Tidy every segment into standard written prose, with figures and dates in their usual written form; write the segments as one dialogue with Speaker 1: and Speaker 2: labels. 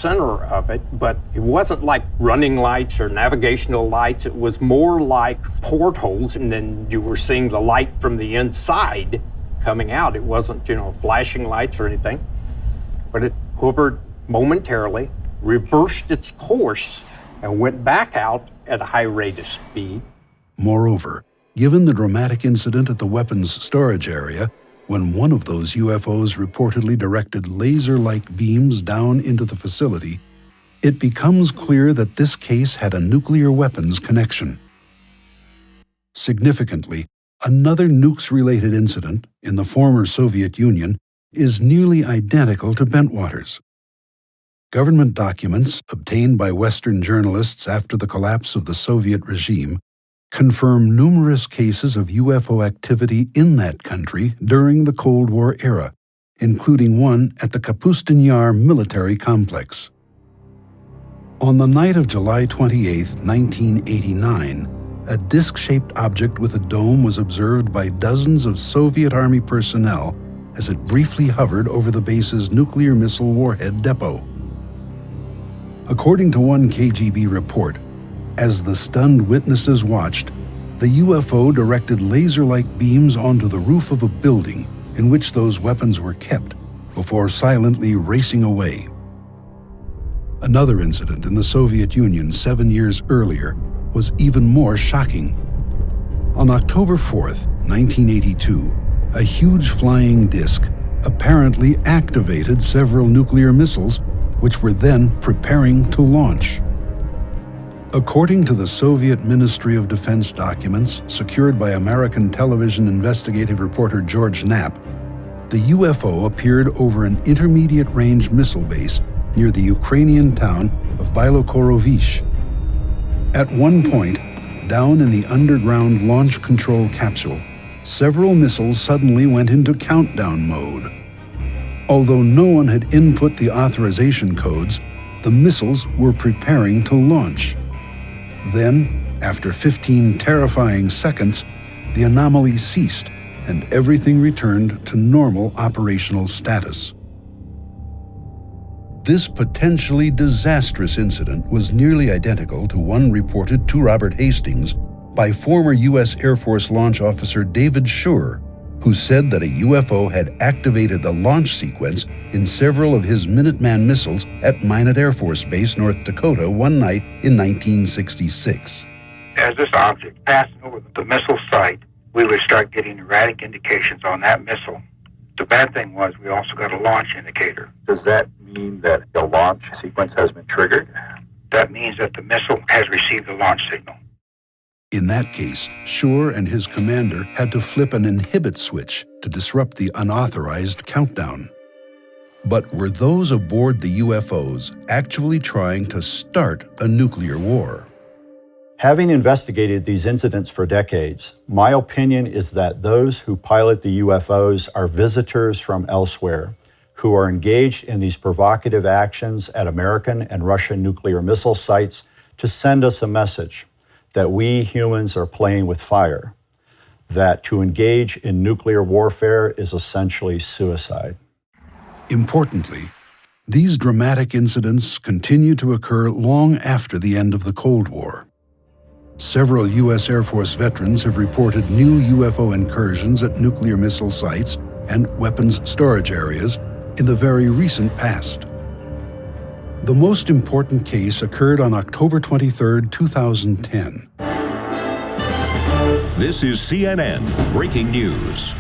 Speaker 1: center of it, but it wasn't like running lights or navigational lights. It was more like portholes, and then you were seeing the light from the inside coming out. It wasn't, flashing lights or anything, but it hovered momentarily, reversed its course, and went back out at a high rate of speed.
Speaker 2: Moreover, given the dramatic incident at the weapons storage area, when one of those UFOs reportedly directed laser-like beams down into the facility, it becomes clear that this case had a nuclear weapons connection. Significantly, another NUCS-related incident in the former Soviet Union is nearly identical to Bentwaters. Government documents obtained by Western journalists after the collapse of the Soviet regime confirm numerous cases of UFO activity in that country during the Cold War era, including one at the Kapustin Yar military complex. On the night of July 28, 1989, a disc-shaped object with a dome was observed by dozens of Soviet Army personnel as it briefly hovered over the base's nuclear missile warhead depot. According to one KGB report, as the stunned witnesses watched, the UFO directed laser-like beams onto the roof of a building in which those weapons were kept before silently racing away. Another incident in the Soviet Union 7 years earlier was even more shocking. On October 4, 1982, a huge flying disc apparently activated several nuclear missiles, which were then preparing to launch. According to the Soviet Ministry of Defense documents secured by American television investigative reporter George Knapp, the UFO appeared over an intermediate-range missile base near the Ukrainian town of Bielokorovish. At one point, down in the underground launch control capsule, several missiles suddenly went into countdown mode. Although no one had input the authorization codes, the missiles were preparing to launch. Then, after 15 terrifying seconds, the anomaly ceased and everything returned to normal operational status. This potentially disastrous incident was nearly identical to one reported to Robert Hastings by former U.S. Air Force launch officer David Schur, who said that a UFO had activated the launch sequence in several of his Minuteman missiles at Minot Air Force Base, North Dakota, one night in 1966.
Speaker 3: As this object passed over the missile site, we would start getting erratic indications on that missile. The bad thing was we also got a launch indicator.
Speaker 4: Does that mean that the launch sequence has been triggered?
Speaker 3: That means that the missile has received the launch signal.
Speaker 2: In that case, Schur and his commander had to flip an inhibit switch to disrupt the unauthorized countdown. But were those aboard the UFOs actually trying to start a nuclear war?
Speaker 5: Having investigated these incidents for decades, my opinion is that those who pilot the UFOs are visitors from elsewhere, who are engaged in these provocative actions at American and Russian nuclear missile sites to send us a message that we humans are playing with fire, that to engage in nuclear warfare is essentially suicide.
Speaker 2: Importantly, these dramatic incidents continue to occur long after the end of the Cold War. Several U.S. Air Force veterans have reported new UFO incursions at nuclear missile sites and weapons storage areas in the very recent past. The most important case occurred on October 23, 2010.
Speaker 6: This is CNN Breaking News.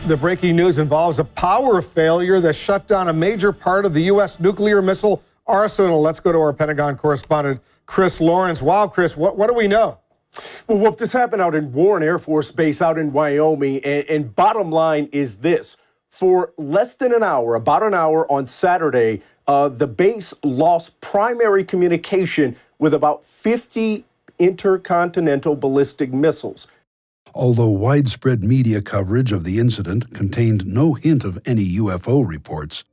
Speaker 7: The breaking news involves a power failure that shut down a major part of the U.S. nuclear missile arsenal. Let's go to our Pentagon correspondent, Chris Lawrence. Wow, Chris, what do we know?
Speaker 8: Well, Wolf, this happened out in Warren Air Force Base out in Wyoming, and bottom line is this. For less than an hour, about an hour on Saturday, the base lost primary communication with about 50 intercontinental ballistic missiles.
Speaker 2: Although widespread media coverage of the incident contained no hint of any UFO reports,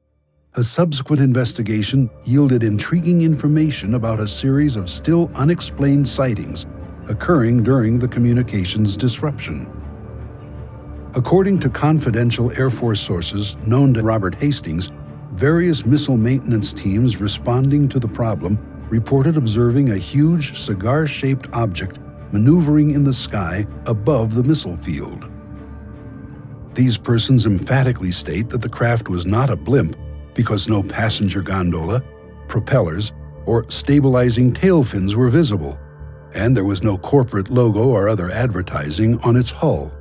Speaker 2: a subsequent investigation yielded intriguing information about a series of still unexplained sightings occurring during the communications disruption. According to confidential Air Force sources known to Robert Hastings, various missile maintenance teams responding to the problem reported observing a huge cigar-shaped object maneuvering in the sky above the missile field. These persons emphatically state that the craft was not a blimp because no passenger gondola, propellers, or stabilizing tail fins were visible, and there was no corporate logo or other advertising on its hull.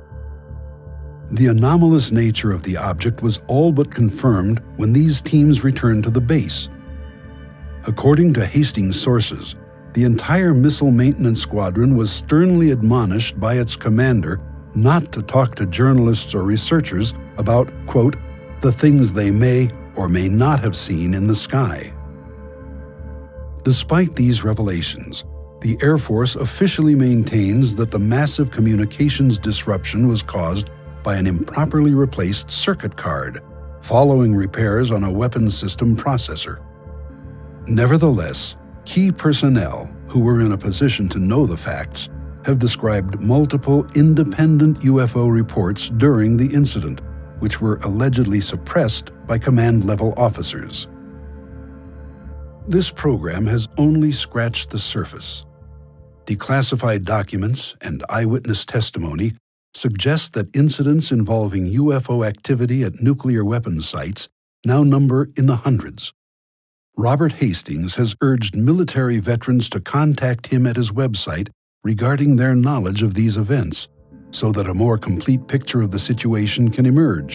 Speaker 2: The anomalous nature of the object was all but confirmed when these teams returned to the base. According to Hastings sources, the entire missile maintenance squadron was sternly admonished by its commander not to talk to journalists or researchers about, quote, the things they may or may not have seen in the sky. Despite these revelations, the Air Force officially maintains that the massive communications disruption was caused by an improperly replaced circuit card following repairs on a weapons system processor. Nevertheless, key personnel who were in a position to know the facts have described multiple independent UFO reports during the incident, which were allegedly suppressed by command-level officers. This program has only scratched the surface. Declassified documents and eyewitness testimony suggest that incidents involving UFO activity at nuclear weapons sites now number in the hundreds. Robert Hastings has urged military veterans to contact him at his website regarding their knowledge of these events, so that a more complete picture of the situation can emerge.